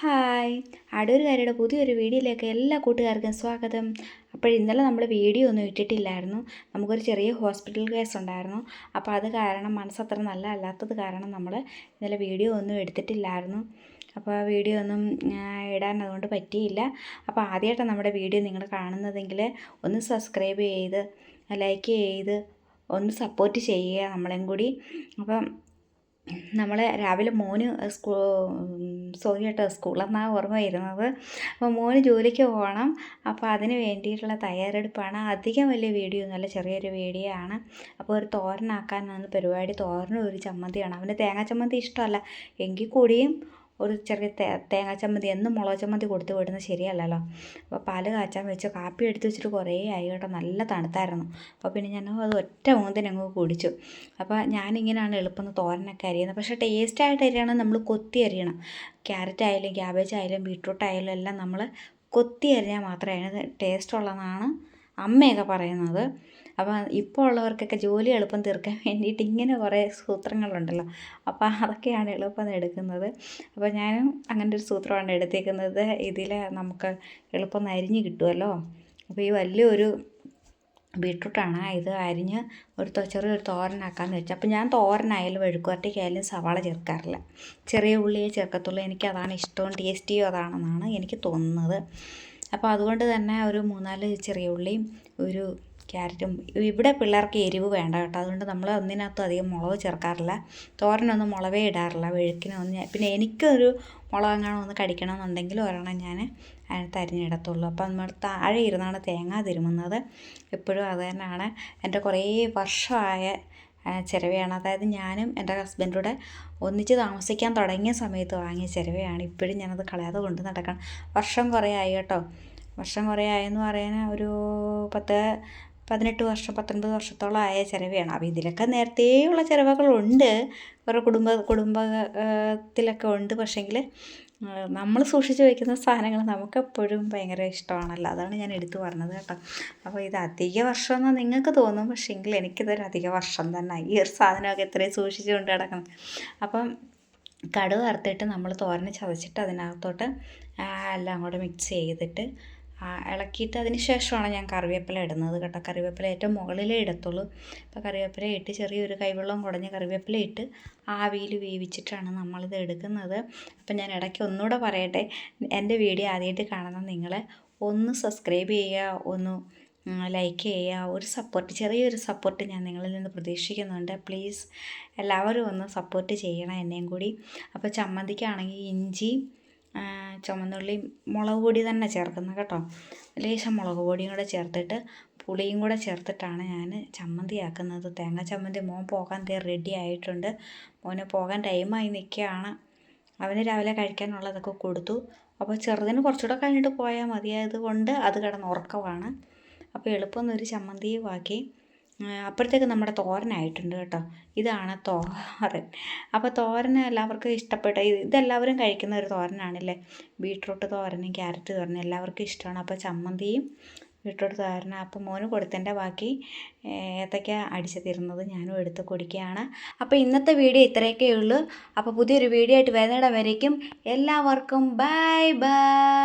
Hi അടൂരുകാരിയുടെ പുതിയൊരു വീഡിയോയിലേക്ക് എല്ലാ കൂട്ടുകാർക്കും സ്വാഗതം. അപ്പോൾ ഇന്നലെ നമ്മൾ വീഡിയോ ഒന്നും ഇട്ടിട്ടില്ലായിരുന്നു. നമുക്കൊരു ചെറിയ ഹോസ്പിറ്റൽ കേസ് ഉണ്ടായിരുന്നു. അപ്പോൾ അത് കാരണം മനസ്സത്ര നല്ല അല്ലാത്തത് കാരണം നമ്മൾ ഇന്നലെ വീഡിയോ ഒന്നും എടുത്തിട്ടില്ലായിരുന്നു. അപ്പോൾ ആ വീഡിയോ ഒന്നും ഇടാൻ അതുകൊണ്ട് പറ്റിയില്ല. അപ്പോൾ ആദ്യമായിട്ടാണ് നമ്മുടെ വീഡിയോ നിങ്ങൾ കാണുന്നതെങ്കിൽ ഒന്ന് സബ്സ്ക്രൈബ് ചെയ്ത് ലൈക്ക് ചെയ്ത് ഒന്ന് സപ്പോർട്ട് ചെയ്യുക നമ്മളെയും കൂടി. അപ്പം നമ്മൾ രാവിലെ മോന് സ്കൂളെന്നാണ് ഓർമ്മ വരുന്നത്. അപ്പോൾ മോന് ജോലിക്ക് പോകണം. അപ്പോൾ അതിന് വേണ്ടിയിട്ടുള്ള തയ്യാറെടുപ്പാണ്. അധികം വലിയ വീഡിയോ ഒന്നുമല്ല, ചെറിയൊരു വീഡിയോ ആണ്. അപ്പോൾ ഒരു തോരനാക്കാനാണ് പരിപാടി. തോരനും ഒരു ചമ്മന്തിയാണ്. അവന് തേങ്ങാ ചമ്മന്തി ഇഷ്ടമല്ല എങ്കിൽ കൂടിയും ഒരു ചെറിയ തേങ്ങാ ചമ്മന്തി, എന്നും മുളക് ചമ്മന്തി കൊടുത്ത് വിടുന്നത് ശരിയല്ലല്ലോ. അപ്പോൾ പാല് കാച്ചാൻ വെച്ച് കാപ്പി എടുത്ത് വെച്ചിട്ട് കുറേ ആയി കേട്ടോ, നല്ല തണുത്തായിരുന്നു. അപ്പോൾ പിന്നെ ഞാൻ അത് ഒറ്റ മൂന്നിനങ്ങ് കുടിച്ചു. അപ്പോൾ ഞാനിങ്ങനെയാണ് എളുപ്പം തോരനൊക്കെ അരിയുന്നത്. പക്ഷേ ടേസ്റ്റായിട്ട് അരിയണം, നമ്മൾ കൊത്തി അരിയണം. ക്യാരറ്റ് ആയാലും ക്യാബേജ് ആയാലും ബീട്രൂട്ട് ആയാലും എല്ലാം നമ്മൾ കൊത്തി അരിഞ്ഞാൽ മാത്രമേ അതിന് ടേസ്റ്റ് ഉള്ളതെന്നാണ് അമ്മയൊക്കെ പറയുന്നത്. അപ്പോൾ ഇപ്പോൾ ഉള്ളവർക്കൊക്കെ ജോലി എളുപ്പം തീർക്കാൻ വേണ്ടിയിട്ട് ഇങ്ങനെ കുറേ സൂത്രങ്ങളുണ്ടല്ലോ. അപ്പോൾ അതൊക്കെയാണ് എളുപ്പം എടുക്കുന്നത്. അപ്പോൾ ഞാനും അങ്ങനെ ഒരു സൂത്രമാണ് എടുത്തേക്കുന്നത്. ഇതിൽ നമുക്ക് എളുപ്പം അരിഞ്ഞ് കിട്ടുമല്ലോ. അപ്പോൾ ഈ വലിയൊരു ബീട്രൂട്ടാണ്, ഇത് അരിഞ്ഞ് ചെറിയൊരു തോരനാക്കാമെന്ന് വെച്ചാൽ. അപ്പോൾ ഞാൻ തോരനായാലും മെഴുക്കുവരട്ടിക്കായാലും സവാള ചേർക്കാറില്ല, ചെറിയ ഉള്ളിയെ ചേർക്കത്തുള്ളൂ. എനിക്കതാണ് ഇഷ്ടവും ടേസ്റ്റിയും അതാണെന്നാണ് എനിക്ക് തോന്നുന്നത്. അപ്പോൾ അതുകൊണ്ട് തന്നെ ഒരു 3-4 ചെറിയ ഉള്ളിയും ഒരു ക്യാരറ്റും. ഇവിടെ പിള്ളേർക്ക് എരിവ് വേണ്ട കേട്ടോ, അതുകൊണ്ട് നമ്മൾ ഒന്നിനകത്തും അധികം മുളക് ചേർക്കാറില്ല. തോരനൊന്നും മുളകേ ഇടാറില്ല, വെഴുക്കിനൊന്നും. പിന്നെ എനിക്കൊരു മുളകെങ്ങാനും ഒന്ന് കടിക്കണമെന്നുണ്ടെങ്കിൽ ഒരെണ്ണം ഞാൻ അതിനകത്ത് അരിഞ്ഞിടത്തുള്ളൂ. അപ്പം നമ്മൾ താഴെ ഇരുന്നാണ് തേങ്ങ തിരുമുന്നത്. എപ്പോഴും അത് തന്നെയാണ്. എൻ്റെ കുറേ വർഷമായ ചിരവയാണ്. അതായത് ഞാനും എൻ്റെ ഹസ്ബൻഡൂടെ ഒന്നിച്ച് താമസിക്കാൻ തുടങ്ങിയ സമയത്ത് വാങ്ങിയ ചിരവയാണ്. ഇപ്പോഴും ഞാനത് കളയാതെ കൊണ്ട് നടക്കണം. വർഷം കുറേ ആയി കേട്ടോ. വർഷം കുറേ ആയെന്ന് പറയാൻ ഒരു 18 വർഷം 19 വർഷത്തോളം ആയ ചിരവയാണ്. അപ്പോൾ ഇതിലൊക്കെ നേരത്തെയുള്ള ചിരവകളുണ്ട്, കുറേ കുടുംബത്തിലൊക്കെ ഉണ്ട്. പക്ഷേങ്കിൽ നമ്മൾ സൂക്ഷിച്ച് വയ്ക്കുന്ന സാധനങ്ങൾ നമുക്കെപ്പോഴും ഭയങ്കര ഇഷ്ടമാണല്ലോ, അതാണ് ഞാൻ എടുത്തു പറഞ്ഞത് കേട്ടോ. അപ്പോൾ ഇത് അധിക വർഷമെന്ന് നിങ്ങൾക്ക് തോന്നും, പക്ഷേങ്കിൽ എനിക്കിതൊരു അധിക വർഷം തന്നെ. ഈ ഒരു സാധനമൊക്കെ എത്രയും സൂക്ഷിച്ച് കൊണ്ട് കിടക്കണം. അപ്പം കടുക് വറുത്തിട്ട് നമ്മൾ തോരന് ചതച്ചിട്ട് അതിനകത്തോട്ട് എല്ലാം കൂടെ മിക്സ് ചെയ്തിട്ട് ഇളക്കിയിട്ട് അതിന് ശേഷമാണ് ഞാൻ കറിവേപ്പില ഇടുന്നത് കേട്ടോ. കറിവേപ്പില ഏറ്റവും മുകളിലേ ഇടത്തുള്ളൂ. അപ്പോൾ കറിവേപ്പില ഇട്ട് ചെറിയൊരു കൈവെള്ളം കുടഞ്ഞ് കറിവേപ്പില ഇട്ട് ആവിയിൽ വേവിച്ചിട്ടാണ് നമ്മളിത് എടുക്കുന്നത്. അപ്പം ഞാൻ ഇടയ്ക്ക് ഒന്നുകൂടെ പറയട്ടെ, എൻ്റെ വീഡിയോ ആദ്യമായിട്ട് കാണുന്ന നിങ്ങൾ ഒന്ന് സബ്സ്ക്രൈബ് ചെയ്യുക, ഒന്ന് ലൈക്ക് ചെയ്യുക. ഒരു സപ്പോർട്ട്, ചെറിയൊരു സപ്പോർട്ട് ഞാൻ നിങ്ങളിൽ നിന്ന് പ്രതീക്ഷിക്കുന്നുണ്ട്. പ്ലീസ് എല്ലാവരും ഒന്ന് സപ്പോർട്ട് ചെയ്യണം എന്നെയും കൂടി. അപ്പോൾ ചമ്മന്തിക്കാണെങ്കിൽ ഇഞ്ചി, ചുവന്നുള്ളി, മുളക് പൊടി തന്നെ ചേർക്കുന്നത് കേട്ടോ. ലേശം മുളക് പൊടിയും കൂടെ ചേർത്തിട്ട് പുളിയും കൂടെ ചേർത്തിട്ടാണ് ഞാൻ ചമ്മന്തി ആക്കുന്നത്. തേങ്ങ ചമ്മന്തി. മോൻ പോകാൻ റെഡി ആയിട്ടുണ്ട്. മോന് പോകാൻ ടൈമായി നിൽക്കുകയാണ്. അവന് രാവിലെ കഴിക്കാനുള്ളതൊക്കെ കൊടുത്തു. അപ്പോൾ ചെറുതിന് കുറച്ചുകൂടെ കഴിഞ്ഞിട്ട് പോയാൽ മതിയായത് കൊണ്ട് അത് കിടന്ന് ഉറക്കമാണ്. അപ്പോൾ എളുപ്പം ഒരു ചമ്മന്തിയും ആക്കി. അപ്പോഴത്തേക്ക് നമ്മുടെ തോരനായിട്ടുണ്ട് കേട്ടോ. ഇതാണ് തോരൻ. അപ്പോൾ തോരൻ എല്ലാവർക്കും ഇഷ്ടപ്പെട്ട, ഇതെല്ലാവരും കഴിക്കുന്ന ഒരു തോരനാണല്ലേ. ബീട്രൂട്ട് തോരനും ക്യാരറ്റ് തോരനും എല്ലാവർക്കും ഇഷ്ടമാണ്. അപ്പോൾ ചമ്മന്തിയും ബീട്രൂട്ട് തോരനും. അപ്പോൾ മോന് കൊടുത്തതിൻ്റെ ബാക്കി ഏത്തയ്ക്ക അടിച്ച് തരുന്നത് ഞാനും എടുത്ത് കുടിക്കുകയാണ്. അപ്പോൾ ഇന്നത്തെ വീഡിയോ ഇത്രയൊക്കെ ഉള്ളൂ. അപ്പോൾ പുതിയൊരു വീഡിയോ ആയിട്ട് വരുന്നിടം വരേക്കും എല്ലാവർക്കും ബൈ ബൈ.